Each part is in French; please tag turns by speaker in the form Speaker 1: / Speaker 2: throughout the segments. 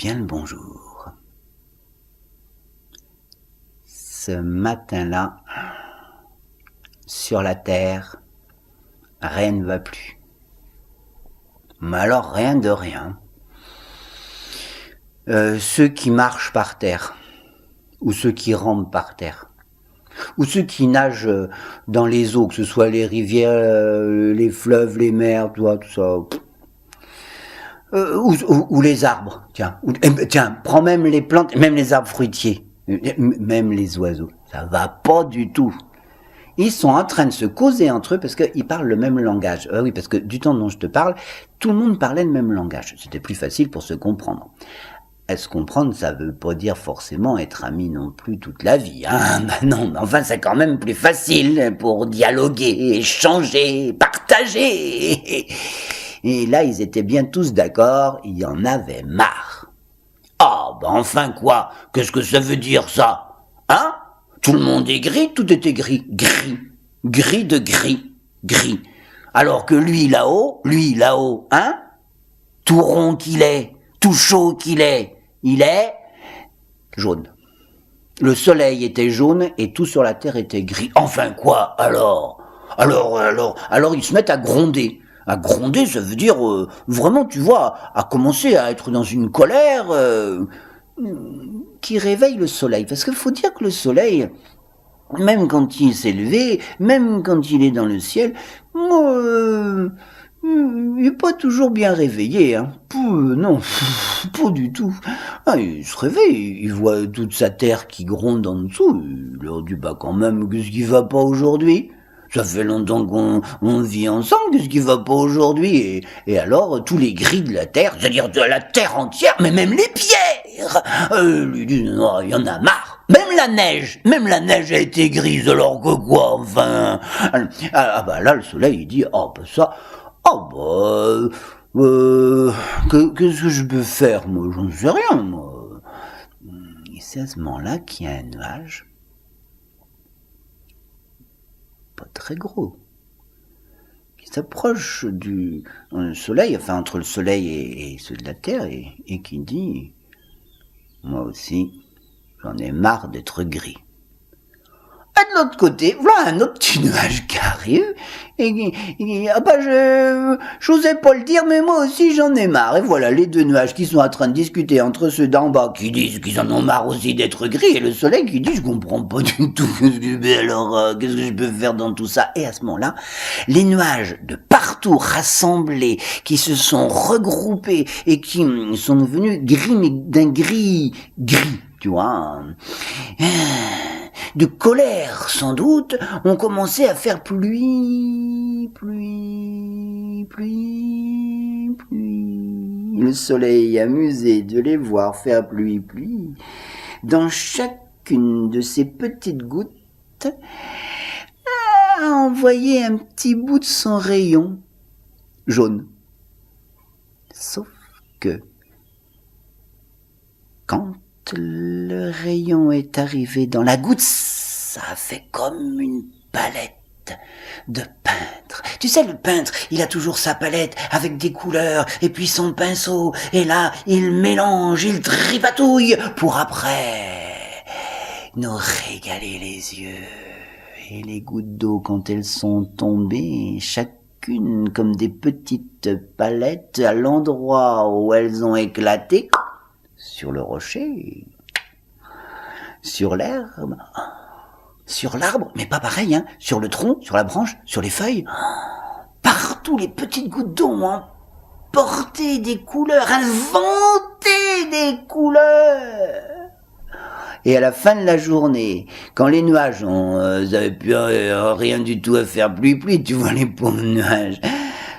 Speaker 1: bien le bonjour. Ce matin-là, sur la terre, rien ne va plus. Mais alors rien de rien. Ceux qui marchent par terre, ou ceux qui rampent par terre, ou ceux qui nagent dans les eaux, que ce soit les rivières, les fleuves, les mers, tout ça. Ou les arbres, tiens, prends même les plantes, même les arbres fruitiers, même les oiseaux, ça va pas du tout. Ils sont en train de se causer entre eux parce qu'ils parlent le même langage. Oui, parce que du temps dont je te parle, tout le monde parlait le même langage. C'était plus facile pour se comprendre. Se comprendre, ça veut pas dire forcément être amis non plus toute la vie, hein. Non, mais enfin, c'est quand même plus facile pour dialoguer, échanger, partager. Et là, ils étaient bien tous d'accord, il y en avait marre. Ah, enfin quoi? Qu'est-ce que ça veut dire, ça? Hein? Tout le monde est gris, tout était gris. Gris de gris. Alors que lui là-haut, hein? Tout rond qu'il est, tout chaud qu'il est, il est jaune. Le soleil était jaune et tout sur la terre était gris. Enfin quoi, alors, ils se mettent à gronder. À gronder, ça veut dire vraiment, tu vois, à commencer à être dans une colère qui réveille le soleil. Parce qu'il faut dire que le soleil, même quand il s'est levé, même quand il est dans le ciel, il n'est pas toujours bien réveillé, hein. Non, pas du tout. Ah, il se réveille, il voit toute sa terre qui gronde en dessous. Il leur dit, quand même, qu'est-ce qui va pas aujourd'hui? Ça fait longtemps qu'on vit ensemble, qu'est-ce qui va pas aujourd'hui? Et alors, tous les gris de la terre, c'est-à-dire de la terre entière, mais même les pierres, lui disent, non, il y en a marre. Même la neige a été grise, alors que quoi, enfin. Là, le soleil, il dit, ça, qu'est-ce que je peux faire, moi, j'en sais rien, moi. Et c'est à ce moment-là qu'il y a un nuage, pas très gros, qui s'approche du soleil, enfin entre le soleil et ceux de la terre, et qui dit, moi aussi, j'en ai marre d'être gris. Et de l'autre côté, voilà un autre petit nuage qui arrive, j'osais pas le dire, mais moi aussi j'en ai marre. Et voilà les deux nuages qui sont en train de discuter entre ceux d'en bas qui disent qu'ils en ont marre aussi d'être gris, et le soleil qui dit, je comprends pas du tout, qu'est-ce que je peux faire dans tout ça? Et à ce moment-là, les nuages de partout rassemblés, qui se sont regroupés, et qui sont devenus gris, mais d'un gris, tu vois, de colère sans doute, ont commencé à faire pluie. Le soleil amusé de les voir faire pluie. Dans chacune de ces petites gouttes, a envoyé un petit bout de son rayon jaune. Sauf que, quand le rayon est arrivé dans la goutte, ça a fait comme une palette de peintre. Tu sais, le peintre, il a toujours sa palette avec des couleurs et puis son pinceau. Et là, il mélange, il tripatouille pour après nous régaler les yeux. Et les gouttes d'eau, quand elles sont tombées, chacune comme des petites palettes à l'endroit où elles ont éclaté, sur le rocher, sur l'herbe, sur l'arbre, mais pas pareil, hein, sur le tronc, sur la branche, sur les feuilles. Partout, les petites gouttes d'eau ont emporté des couleurs, inventé des couleurs. Et à la fin de la journée, quand les nuages n'avaient plus rien du tout à faire pluie, tu vois les pauvres nuages,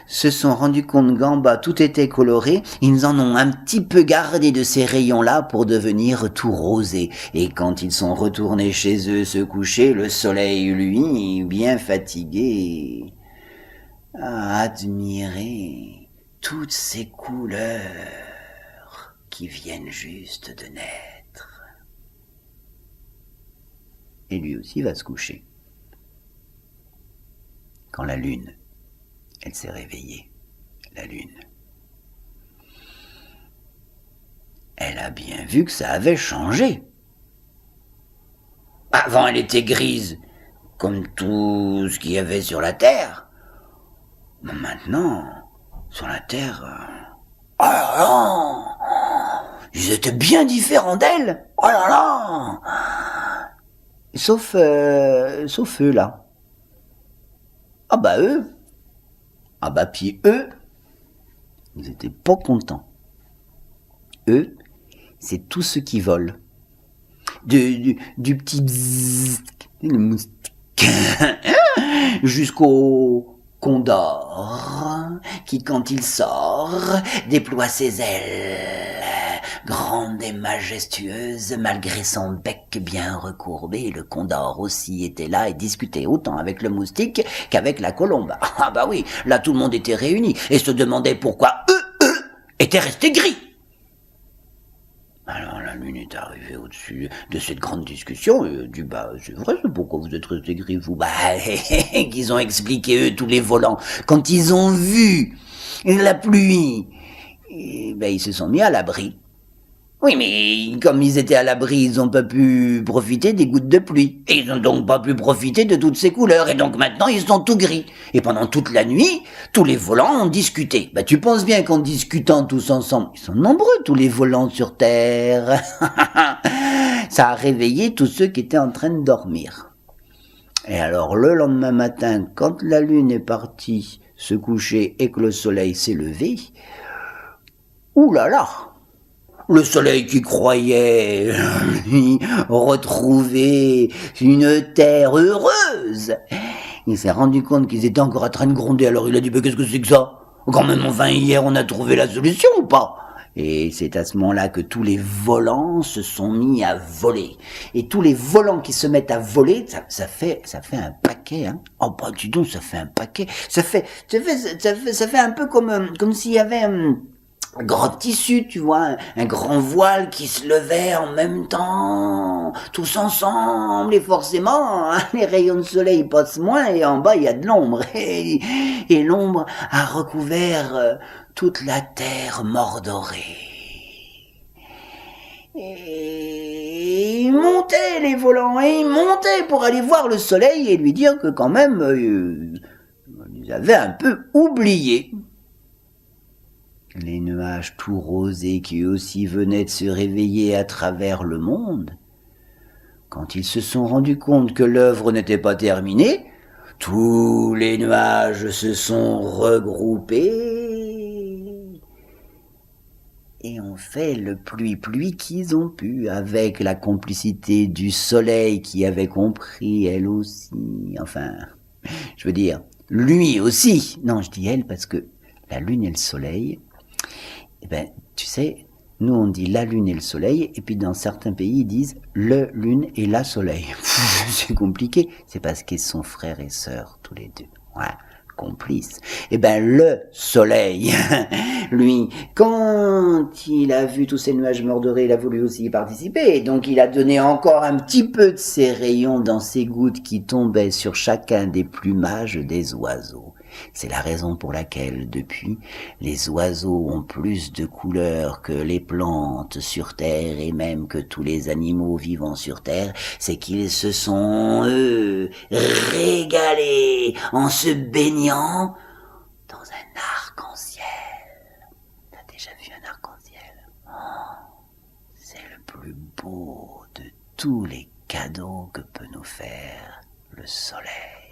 Speaker 1: se sont rendus compte qu'en bas tout était coloré, ils en ont un petit peu gardé de ces rayons-là pour devenir tout rosés. Et quand ils sont retournés chez eux se coucher, le soleil, lui, bien fatigué, a admiré toutes ces couleurs qui viennent juste de naître. Et lui aussi va se coucher. Quand la lune, elle s'est réveillée, la lune. elle a bien vu que ça avait changé. Avant, elle était grise, comme tout ce qu'il y avait sur la terre. Mais maintenant, sur la terre... oh là là, ils étaient bien différents d'elle. Oh là là. Sauf eux, là. Ah bah eux. Ah bah puis eux, ils étaient pas contents. Eux, c'est tous ceux qui volent. Du petit bzzz, le moustique, jusqu'au condor, qui quand il sort, déploie ses ailes, grande et majestueuse, malgré son bec bien recourbé. Le condor aussi était là et discutait autant avec le moustique qu'avec la colombe. Ah bah oui, là tout le monde était réuni et se demandait pourquoi eux étaient restés gris. Alors la lune est arrivée au-dessus de cette grande discussion et dit bah c'est vrai, pourquoi vous êtes restés gris vous? Bah qu'ils ont expliqué eux tous les volants quand ils ont vu la pluie, et ben ils se sont mis à l'abri. Oui, mais comme ils étaient à l'abri, ils n'ont pas pu profiter des gouttes de pluie. Et ils n'ont donc pas pu profiter de toutes ces couleurs. Et donc maintenant, ils sont tout gris. Et pendant toute la nuit, tous les volants ont discuté. Bah, tu penses bien qu'en discutant tous ensemble, ils sont nombreux, tous les volants sur Terre. Ça a réveillé tous ceux qui étaient en train de dormir. Et alors, le lendemain matin, quand la lune est partie se coucher et que le soleil s'est levé, oulala! Le soleil qui croyait, lui, retrouver une terre heureuse. Il s'est rendu compte qu'ils étaient encore en train de gronder, alors il a dit, mais qu'est-ce que c'est que ça? Quand même, enfin, hier, on a trouvé la solution ou pas? Et c'est à ce moment-là que tous les volants se sont mis à voler. Et tous les volants qui se mettent à voler, ça fait un paquet, hein. Oh, bah, dis donc, ça fait un paquet. Ça fait un peu comme s'il y avait un grand tissu, tu vois, un grand voile qui se levait en même temps, tous ensemble, et forcément, hein, les rayons de soleil passent moins, et en bas, il y a de l'ombre, et l'ombre a recouvert toute la terre mordorée. Et ils montaient, les volants, et ils montaient pour aller voir le soleil et lui dire que quand même, ils avaient un peu oublié. Les nuages tout rosés qui aussi venaient de se réveiller à travers le monde, quand ils se sont rendus compte que l'œuvre n'était pas terminée, tous les nuages se sont regroupés et ont fait le pluie-pluie qu'ils ont pu, avec la complicité du soleil qui avait compris elle aussi, enfin, je veux dire, lui aussi. Non, je dis elle parce que la lune et le soleil, eh ben, tu sais, nous on dit la lune et le soleil, et puis dans certains pays ils disent le lune et la soleil. C'est compliqué, c'est parce qu'ils sont frères et sœurs tous les deux. Ouais, complices. Eh ben le soleil, lui, quand il a vu tous ces nuages mordorés, il a voulu aussi y participer, et donc il a donné encore un petit peu de ses rayons dans ces gouttes qui tombaient sur chacun des plumages des oiseaux. C'est la raison pour laquelle, depuis, les oiseaux ont plus de couleurs que les plantes sur Terre et même que tous les animaux vivant sur Terre, c'est qu'ils se sont, eux, régalés en se baignant dans un arc-en-ciel. T'as déjà vu un arc-en-ciel? Oh, c'est le plus beau de tous les cadeaux que peut nous faire le soleil.